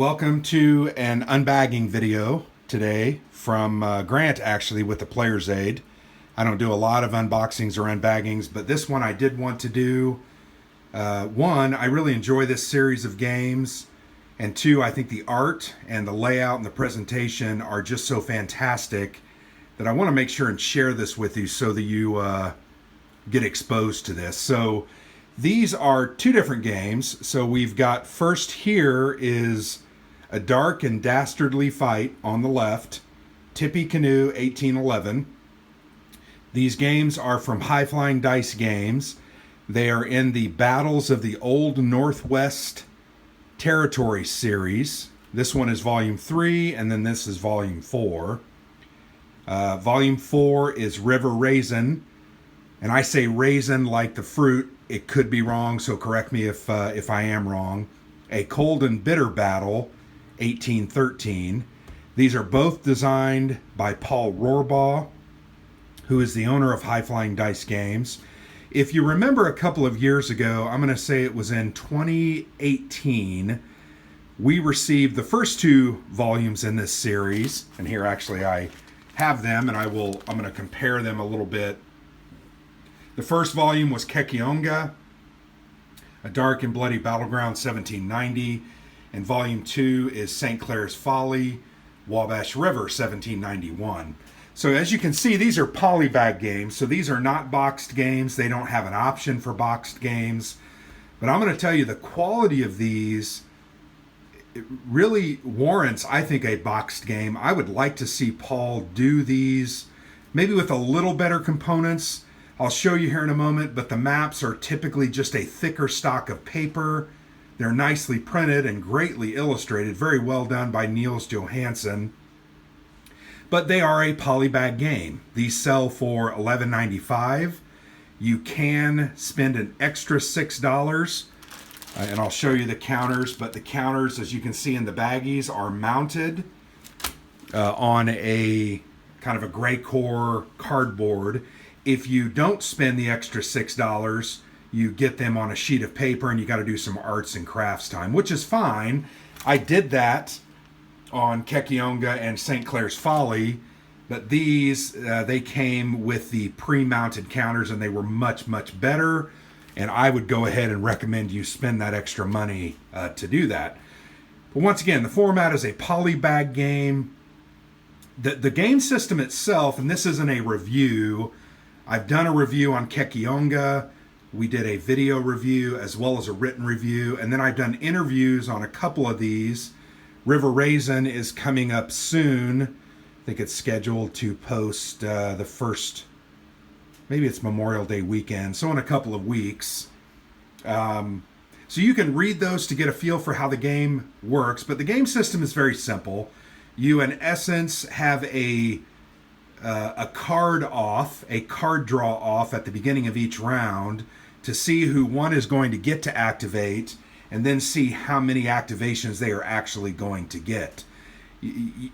Welcome to an unbagging video today from Grant, actually, with the Player's Aid. I don't do a lot of unboxings or unbaggings, but this one I did want to do. One, I really enjoy this series of games, and two, I think the art and the layout and the presentation are just so fantastic that I want to make sure and share this with you so that you get exposed to this. So these are two different games. So we've got, first here is A Dark and Dastardly Fight on the left, Tippecanoe 1811. These games are from High Flying Dice Games. They are in the Battles of the Old Northwest Territory series. This one is Volume 3, and then this is Volume 4. Volume 4 is River Raisin, and I say raisin like the fruit. It could be wrong, so correct me if I am wrong. A Cold and Bitter Battle, 1813. These are both designed by Paul Rohrbaugh, who is the owner of High Flying Dice Games. If you remember a couple of years ago, I'm going to say it was in 2018, we received the first two volumes in this series. And here actually I have them, and I'm going to compare them a little bit. The first volume was Tippecanoe, A Dark and Bloody Battleground, 1790. And volume 2 is St. Clair's Folly, Wabash River, 1791. So as you can see, these are polybag games. So these are not boxed games. They don't have an option for boxed games. But I'm going to tell you, the quality of these, it really warrants, I think, a boxed game. I would like to see Paul do these maybe with a little better components. I'll show you here in a moment, but the maps are typically just a thicker stock of paper. They're nicely printed and greatly illustrated, very well done by Niels Johansson. But they are a polybag game. These sell for $11.95. You can spend an extra $6, and I'll show you the counters, but the counters, as you can see in the baggies, are mounted on a kind of a gray core cardboard. If you don't spend the extra $6, you get them on a sheet of paper, and you got to do some arts and crafts time, which is fine. I did that on Tippecanoe and St. Clair's Folly, but these, they came with the pre-mounted counters, and they were much, much better, and I would go ahead and recommend you spend that extra money to do that. But once again, the format is a polybag game. The game system itself, and this isn't a review, I've done a review on Tippecanoe. We did a video review as well as a written review, and then I've done interviews on a couple of these. River Raisin is coming up soon. I think it's scheduled to post the first, maybe it's Memorial Day weekend, so in a couple of weeks. So you can read those to get a feel for how the game works, but the game system is very simple. You, in essence, have a card draw off at the beginning of each round to see who one is going to get to activate, and then see how many activations they are actually going to get.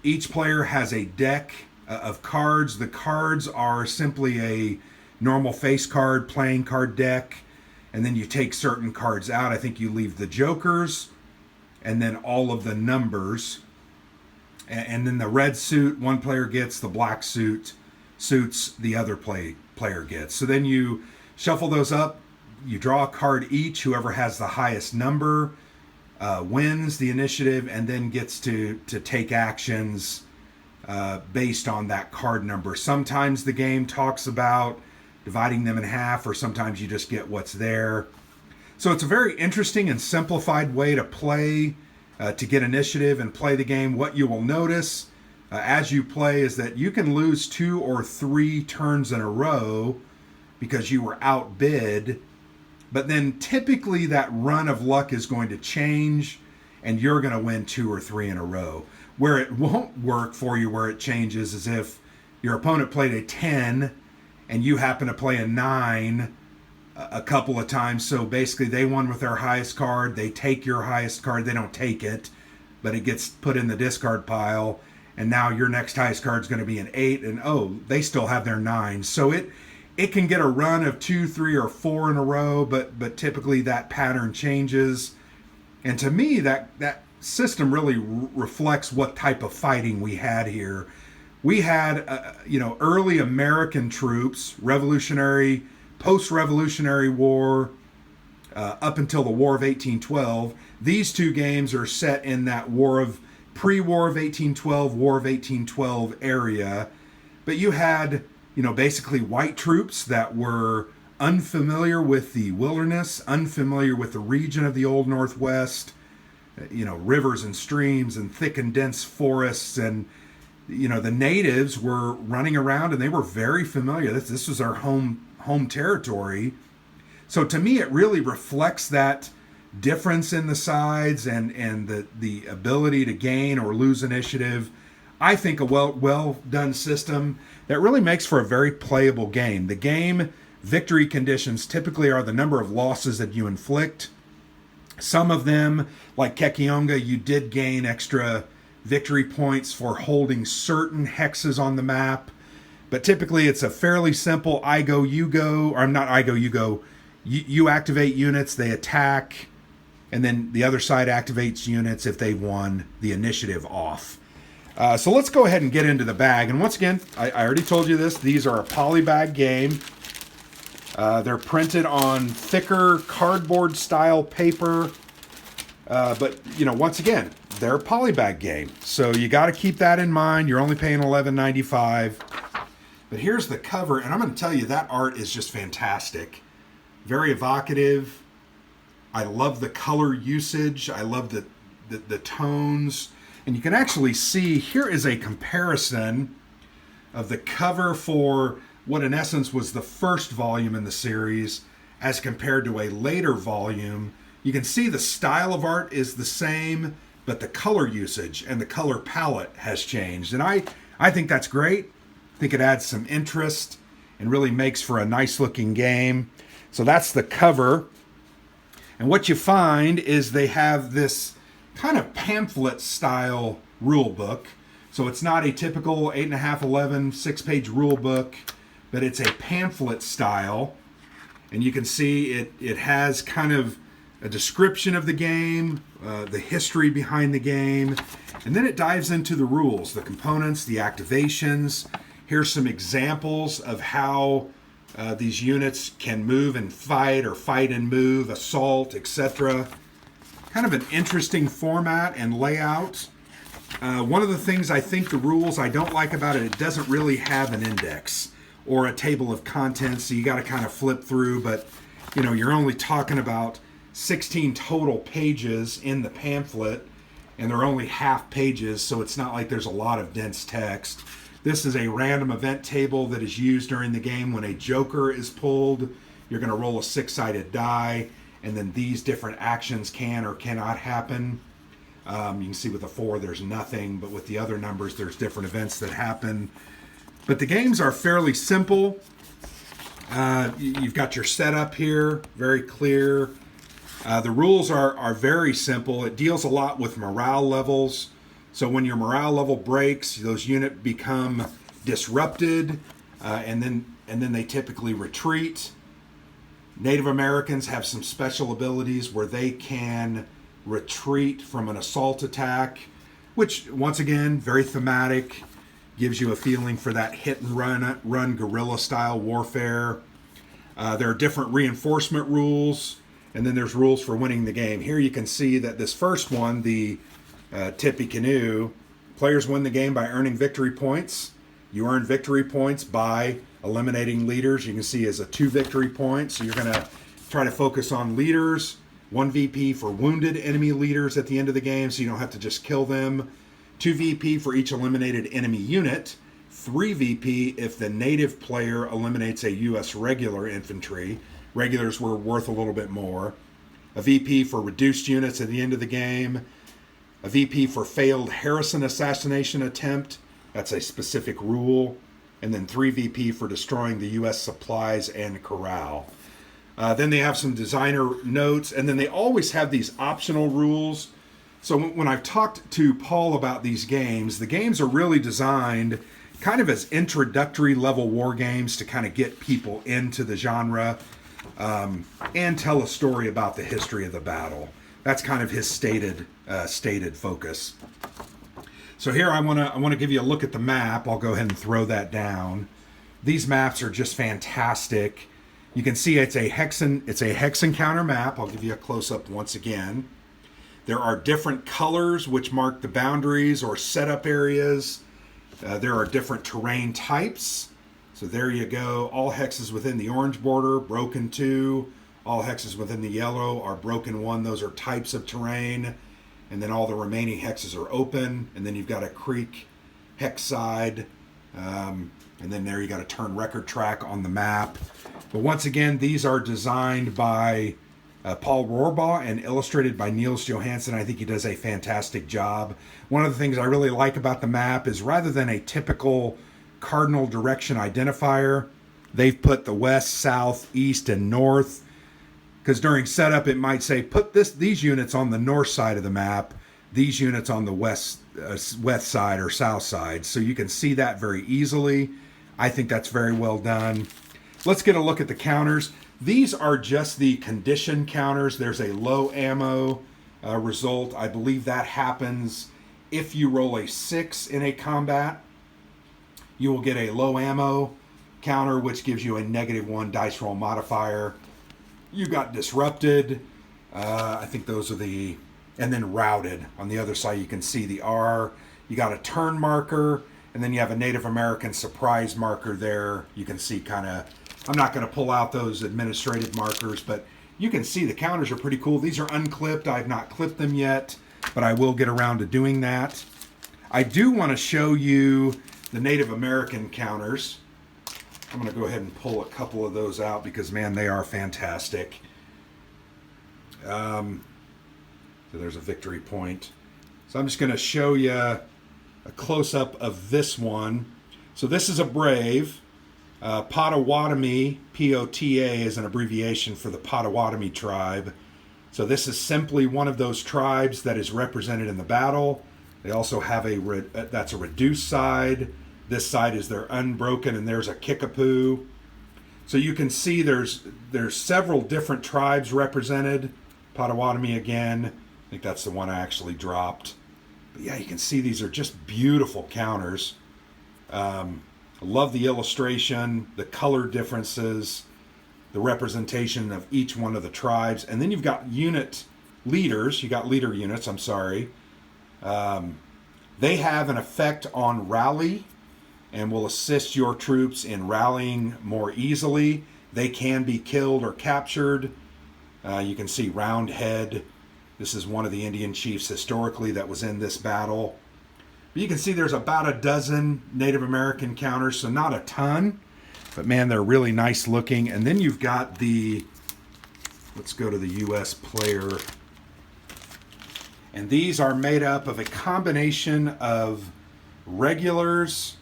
Each player has a deck of cards. The cards are simply a normal face card, playing card deck, and then you take certain cards out. I think you leave the jokers, and then all of the numbers. And then the red suit one player gets, the black suits the other player gets. So then you shuffle those up, you draw a card each. Whoever has the highest number wins the initiative, and then gets to take actions based on that card number. Sometimes the game talks about dividing them in half, or sometimes you just get what's there. So it's a very interesting and simplified way to play, to get initiative and play the game. What you will notice as you play is that you can lose 2 or 3 turns in a row because you were outbid, but then typically that run of luck is going to change, and you're going to win 2 or 3 in a row. Where it won't work for you, where it changes, is if your opponent played a 10 and you happen to play a 9 a couple of times. So basically they won with their highest card, they take your highest card, they don't take it, but it gets put in the discard pile, and now your next highest card is going to be an 8, and they still have their 9. So it can get a run of 2, 3, or 4 in a row, but typically that pattern changes. And to me, that system really reflects what type of fighting we had here. We had, early American troops, Revolutionary, post-Revolutionary War, up until the War of 1812. These two games are set in that pre-War of 1812, War of 1812 area. But you had, basically white troops that were unfamiliar with the wilderness, unfamiliar with the region of the Old Northwest, rivers and streams and thick and dense forests. And, the natives were running around and they were very familiar. This was our home territory. So to me, it really reflects that difference in the sides and the ability to gain or lose initiative. I think a well done system that really makes for a very playable game. The game victory conditions typically are the number of losses that you inflict. Some of them, like Tippecanoe, you did gain extra victory points for holding certain hexes on the map. But typically it's a fairly simple I go, you go, or not I go, you go. You activate units, they attack, and then the other side activates units if they won the initiative off. So let's go ahead and get into the bag. And once again, I already told you this. These are a polybag game. They're printed on thicker cardboard style paper. But, once again, they're a polybag game. So you got to keep that in mind. You're only paying $11.95. But here's the cover. And I'm going to tell you that art is just fantastic. Very evocative. I love the color usage. I love the tones. And you can actually see here is a comparison of the cover for what in essence was the first volume in the series as compared to a later volume. You can see the style of art is the same, but the color usage and the color palette has changed. And I think that's great. I think it adds some interest and really makes for a nice looking game. So that's the cover. And what you find is they have this kind of pamphlet style rule book. So it's not a typical 8.5, 11, 6-page rule book, but it's a pamphlet style. And you can see it has kind of a description of the game, the history behind the game, and then it dives into the rules, the components, the activations. Here's some examples of how these units can move and fight, or fight and move, assault, etc. Kind of an interesting format and layout. One of the things I think the rules I don't like about it, it doesn't really have an index or a table of contents, so you got to kind of flip through, but you're only talking about 16 total pages in the pamphlet, and they're only half pages, so it's not like there's a lot of dense text. This is a random event table that is used during the game. When a joker is pulled, you're going to roll a 6-sided die, and then these different actions can or cannot happen. You can see with the 4 there's nothing, but with the other numbers there's different events that happen. But the games are fairly simple. You've got your setup here, very clear. The rules are very simple. It deals a lot with morale levels. So when your morale level breaks, those units become disrupted, and then they typically retreat. Native Americans have some special abilities where they can retreat from an assault attack, which once again, very thematic, gives you a feeling for that hit and run guerrilla style warfare. There are different reinforcement rules, and then there's rules for winning the game. Here you can see that this first one, the Tippecanoe, players win the game by earning victory points. You earn victory points by eliminating leaders. You can see as a 2 victory points. So you're going to try to focus on leaders. 1 VP for wounded enemy leaders at the end of the game, so you don't have to just kill them. 2 VP for each eliminated enemy unit. 3 VP if the native player eliminates a U.S. regular infantry. Regulars were worth a little bit more. A VP for reduced units at the end of the game. A VP for failed Harrison assassination attempt. That's a specific rule. And then 3 VP for destroying the U.S. supplies and corral. Then they have some designer notes, and then they always have these optional rules. So when I've talked to Paul about these games, the games are really designed kind of as introductory level war games to kind of get people into the genre and tell a story about the history of the battle. That's kind of his stated focus. So here I want to give you a look at the map. I'll go ahead and throw that down. These maps are just fantastic. You can see it's a hex encounter map. I'll give you a close-up once again. There are different colors which mark the boundaries or setup areas. There are different terrain types. So there you go. All hexes within the orange border, broken 2. All hexes within the yellow are broken 1. Those are types of terrain. And then all the remaining hexes are open. And then you've got a creek hex side. And then there you got a turn record track on the map. But once again, these are designed by Paul Rohrbaugh and illustrated by Niels Johansson. I think he does a fantastic job. One of the things I really like about the map is rather than a typical cardinal direction identifier, they've put the west, south, east, and north. Because during setup, it might say, put these units on the north side of the map, these units on the west side or south side. So you can see that very easily. I think that's very well done. Let's get a look at the counters. These are just the condition counters. There's a low ammo result. I believe that happens if you roll a 6 in a combat. You will get a low ammo counter, which gives you a -1 dice roll modifier. You got disrupted. I think those are the... And then routed. On the other side, you can see the R. You got a turn marker. And then you have a Native American surprise marker there. You can see kind of... I'm not going to pull out those administrative markers, but you can see the counters are pretty cool. These are unclipped. I've not clipped them yet, but I will get around to doing that. I do want to show you the Native American counters. I'm going to go ahead and pull a couple of those out because, man, they are fantastic. So there's a victory point. So I'm just going to show you a close-up of this one. So this is a Brave. Potawatomi, P-O-T-A, is an abbreviation for the Potawatomi tribe. So this is simply one of those tribes that is represented in the battle. They also have that's a reduced side. This side is their unbroken, and there's a Kickapoo. So you can see there's several different tribes represented. Potawatomi again. I think that's the one I actually dropped. But yeah, you can see these are just beautiful counters. I love the illustration, the color differences, the representation of each one of the tribes. And then you've got unit leaders. You got leader units, I'm sorry. They have an effect on rally and will assist your troops in rallying more easily. They can be killed or captured. You can see Roundhead. This is one of the Indian chiefs historically that was in this battle. But you can see there's about a dozen Native American counters, so not a ton. But man, they're really nice looking. And then you've got let's go to the U.S. player. And these are made up of a combination of regulars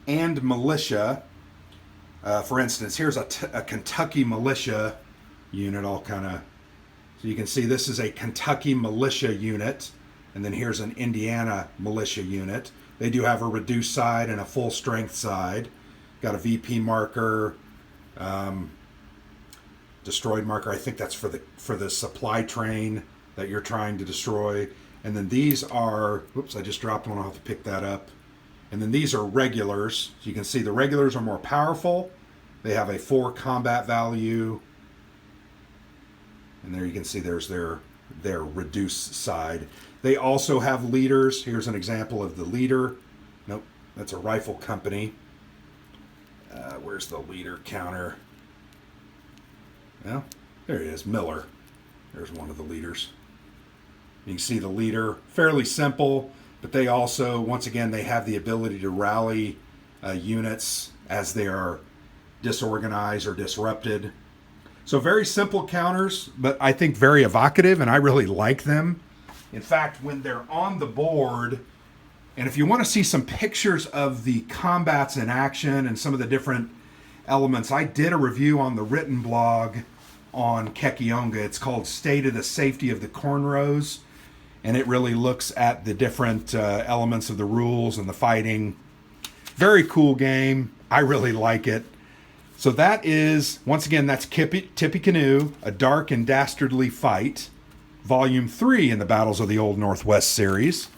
and militia. For instance, here's a Kentucky militia unit. So you can see this is a Kentucky militia unit. And then here's an Indiana militia unit. They do have a reduced side and a full strength side. Got a VP marker, destroyed marker. I think that's for the supply train that you're trying to destroy. And then these are, whoops, I just dropped one. I'll have to pick that up. And then these are regulars. So you can see the regulars are more powerful. They have a 4 combat value. And there you can see there's their reduced side. They also have leaders. Here's an example of the leader. Nope, that's a rifle company. Where's the leader counter? Well, there he is, Miller. There's one of the leaders. You can see the leader, fairly simple, but they also, once again, they have the ability to rally units as they are disorganized or disrupted. So very simple counters, but I think very evocative, and I really like them. In fact, when they're on the board, and if you want to see some pictures of the combats in action and some of the different elements, I did a review on the written blog on Kekionga. It's called State of the Safety of the Cornrows, and it really looks at the different elements of the rules and the fighting. Very cool game. I really like it. So that is, once again, that's Tippecanoe, a dark and dastardly fight. Volume 3 in the Battles of the Old Northwest series.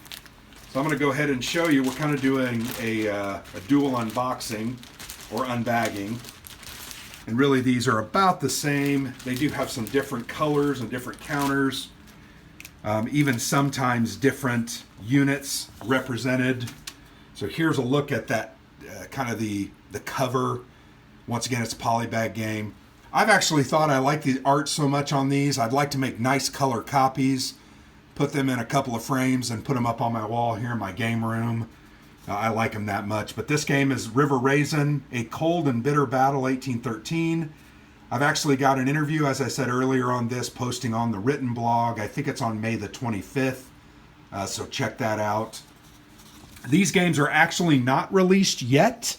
So I'm going to go ahead and show you. We're kind of doing a dual unboxing or unbagging. And really these are about the same. They do have some different colors and different counters. Even sometimes different units represented. So here's a look at that kind of the cover. Once again, it's a polybag game. I've actually thought I like the art so much on these. I'd like to make nice color copies, put them in a couple of frames and put them up on my wall here in my game room. I like them that much. But this game is River Raisin, A Cold and Bitter Battle 1813. I've actually got an interview, as I said earlier, on this posting on the written blog. I think it's on May the 25th, so check that out. These games are actually not released yet,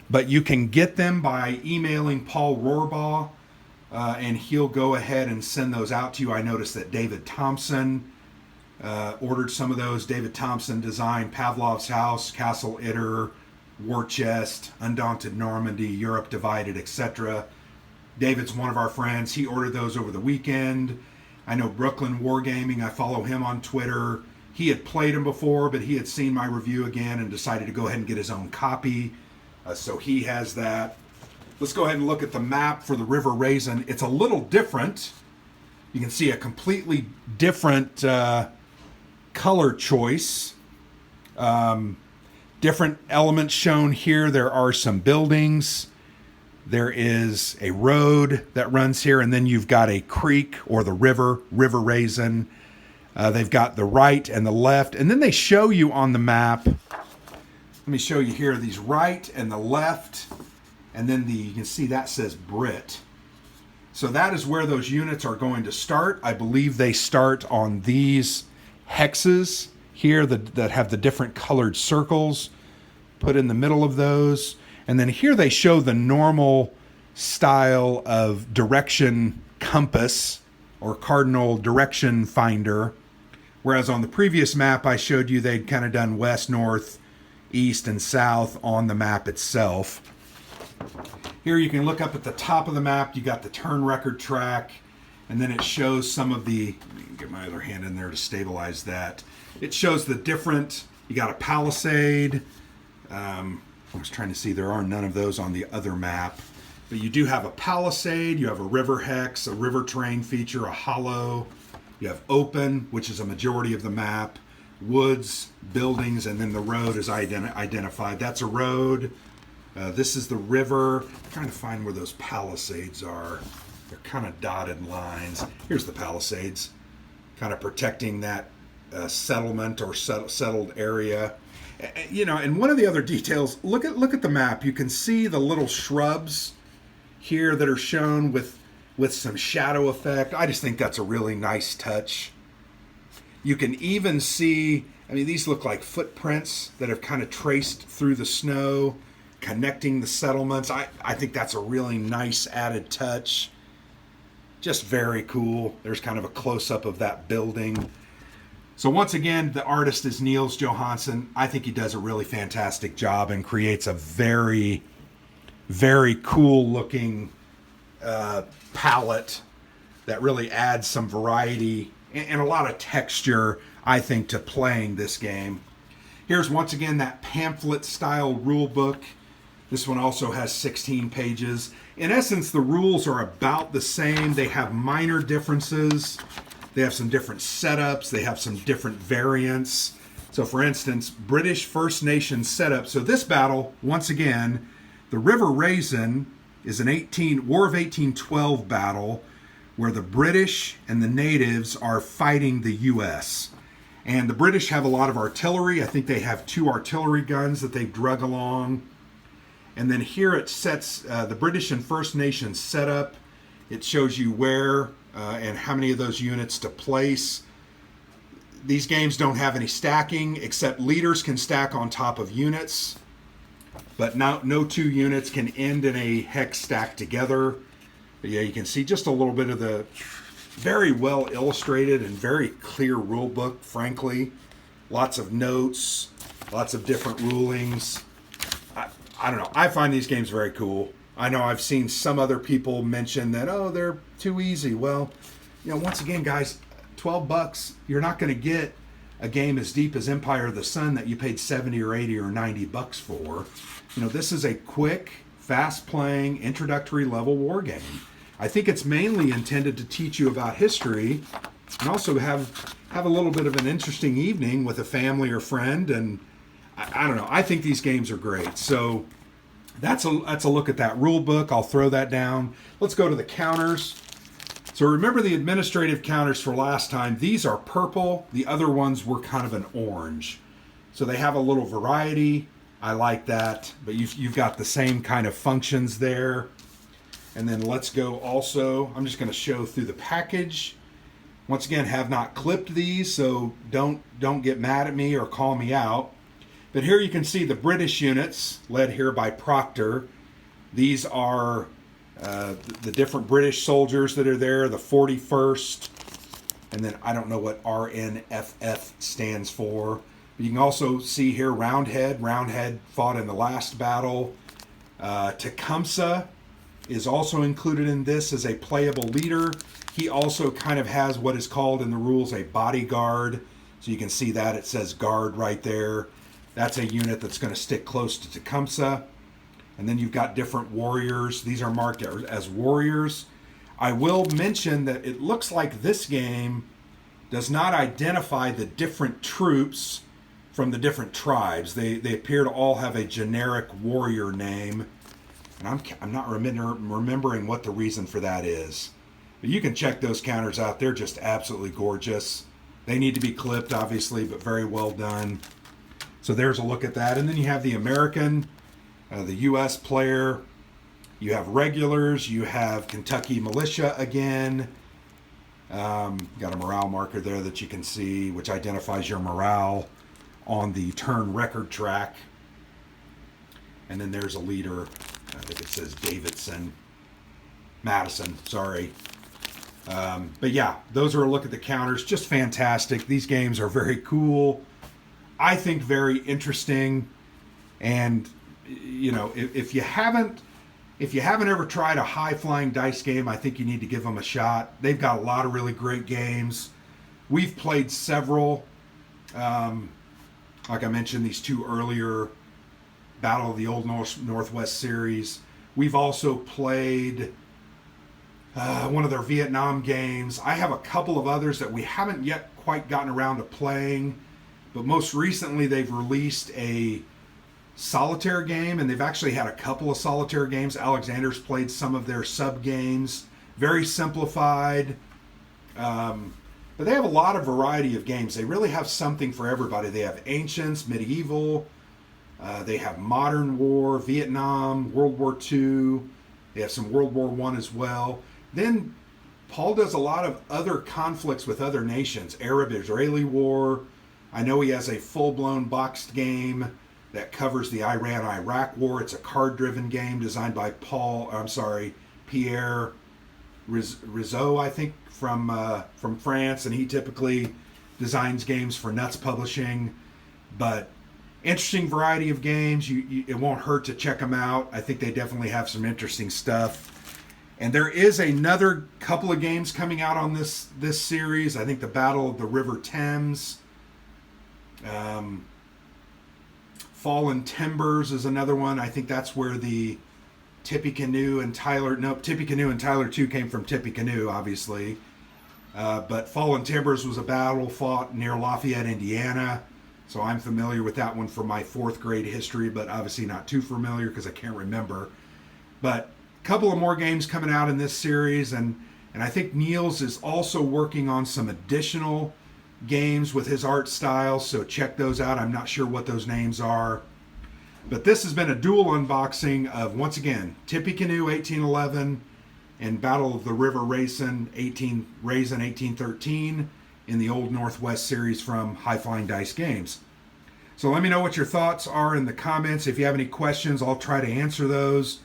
but you can get them by emailing Paul Rohrbaugh, and he'll go ahead and send those out to you. I noticed that David Thompson ordered some of those. David Thompson designed Pavlov's House, Castle Itter, War Chest, Undaunted Normandy, Europe Divided, etc. David's one of our friends. He ordered those over the weekend. I know Brooklyn Wargaming. I follow him on Twitter. He had played them before, but he had seen my review again and decided to go ahead and get his own copy. So he has that. Let's go ahead and look at the map for the River Raisin. It's a little different. You can see a completely different color choice. Different elements shown here. There are some buildings. There is a road that runs here, and then you've got a creek or the River Raisin. They've got the right and the left, and then they show you on the map. Let me show you here, these right and the left, and then you can see that says Brit. So that is where those units are going to start. I believe they start on these hexes here that have the different colored circles put in the middle of those. And then here they show the normal style of direction compass or cardinal direction finder. Whereas on the previous map I showed you they'd kind of done west, north, east, and south on the map itself. Here you can look up at the top of the map. You got the turn record track, and then it shows some of the, let me get my other hand in there to stabilize that. It shows the different, you got a palisade. I was trying to see, there are none of those on the other map. But you do have a palisade, you have a river hex, a river terrain feature, a hollow. You have open, which is a majority of the map. Woods, buildings, and then the road is identified. That's a road. This is the river. I'm trying to find where those palisades are. They're kind of dotted lines. Here's the palisades, kind of protecting that settlement or settled area. You know, and one of the other details, look at the map. You can see the little shrubs here that are shown with some shadow effect. I just think that's a really nice touch. You can even see, I mean, these look like footprints that have kind of traced through the snow, connecting the settlements. I think that's a really nice added touch. Just very cool. There's kind of a close-up of that building. So once again, the artist is Niels Johansson. I think he does a really fantastic job and creates a very, very cool-looking palette that really adds some variety and a lot of texture, I think, to playing this game. Here's once again that pamphlet style rule book. This one also has 16 pages. In essence, the rules are about the same. They have minor differences. They have some different setups. They have some different variants. So for instance, British First Nations setup. So this battle, once again, the River Raisin is an War of 1812 battle where the British and the natives are fighting the U.S. And the British have a lot of artillery. I think they have 2 artillery guns that they've drug along. And then here it sets the British and First Nations setup. It shows you where and how many of those units to place. These games don't have any stacking, except leaders can stack on top of units. But no 2 units can end in a hex stack together. But yeah, you can see just a little bit of the very well illustrated and very clear rule book, frankly. Lots of notes, lots of different rulings. I don't know. I find these games very cool. I know I've seen some other people mention that, oh, they're too easy. Well, you know, once again, guys, 12 bucks, you're not going to get a game as deep as Empire of the Sun that you paid 70 or 80 or 90 bucks for. This is a quick, fast-playing, introductory level war game. I think it's mainly intended to teach you about history and also have a little bit of an interesting evening with a family or friend. And I don't know. I think these games are great. So that's a look at that rule book. I'll throw that down. Let's go to the counters. So remember the administrative counters for last time. These are purple. The other ones were kind of an orange. So they have a little variety. I like that. But you've got the same kind of functions there. And then let's go also, I'm just going to show through the package. Once again, have not clipped these, so don't get mad at me or call me out. But here you can see the British units, led here by Proctor. These are the different British soldiers that are there, the 41st. And then I don't know what RNFF stands for. But you can also see here Roundhead. Roundhead fought in the last battle. Tecumseh is also included in this as a playable leader. He also kind of has what is called in the rules a bodyguard. So you can see that it says guard right there. That's a unit that's going to stick close to Tecumseh. And then you've got different warriors. These are marked as warriors. I will mention that it looks like this game does not identify the different troops from the different tribes. They appear to all have a generic warrior name. And I'm not remembering what the reason for that is. But you can check those counters out. They're just absolutely gorgeous. They need to be clipped, obviously, but very well done. So there's a look at that. And then you have the American, the U.S. player. You have regulars. You have Kentucky militia again. Got a morale marker there that you can see, which identifies your morale on the turn record track. And then there's a leader. I think it says Madison, sorry. But yeah, those are a look at the counters. Just fantastic. These games are very cool. I think very interesting. And, if you haven't ever tried a high-flying dice game, I think you need to give them a shot. They've got a lot of really great games. We've played several. Like I mentioned, these two earlier Battle of the Old Northwest series. We've also played one of their Vietnam games. I have a couple of others that we haven't yet quite gotten around to playing. But most recently, they've released a solitaire game, and they've actually had a couple of solitaire games. Alexander's played some of their sub-games. Very simplified. But they have a lot of variety of games. They really have something for everybody. They have ancients, medieval. They have modern war, Vietnam, World War II. They have some World War I as well. Then Paul does a lot of other conflicts with other nations. Arab-Israeli war. I know he has a full-blown boxed game that covers the Iran-Iraq war. It's a card-driven game designed by Pierre Rizzo, I think, from France, and he typically designs games for Nuts Publishing. But interesting variety of games. It won't hurt to check them out. I think they definitely have some interesting stuff. And there is another couple of games coming out on this series. I think the Battle of the River Thames. Fallen Timbers is another one. I think that's where the Tippecanoe and Tyler 2 came from Tippecanoe, obviously. But Fallen Timbers was a battle fought near Lafayette, Indiana. So I'm familiar with that one from my 4th grade history, but obviously not too familiar because I can't remember. But a couple of more games coming out in this series, and I think Niels is also working on some additional games with his art style, so check those out. I'm not sure what those names are. But this has been a dual unboxing of, once again, Tippecanoe 1811 and Battle of the River Raisin 1813 in the Old Northwest series from High Flying Dice Games. So let me know what your thoughts are in the comments. If you have any questions, I'll try to answer those.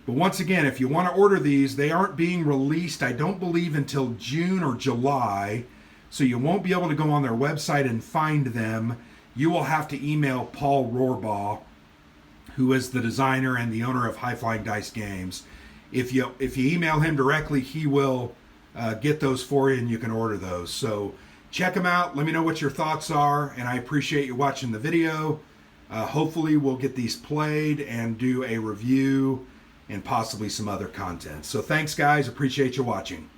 But once again, if you want to order these, they aren't being released, I don't believe, until June or July. So you won't be able to go on their website and find them. You will have to email Paul Rohrbaugh, who is the designer and the owner of High Flying Dice Games. If you email him directly, he will get those for you, and you can order those. So check them out. Let me know what your thoughts are, and I appreciate you watching the video. Hopefully we'll get these played and do a review and possibly some other content. So thanks, guys. Appreciate you watching.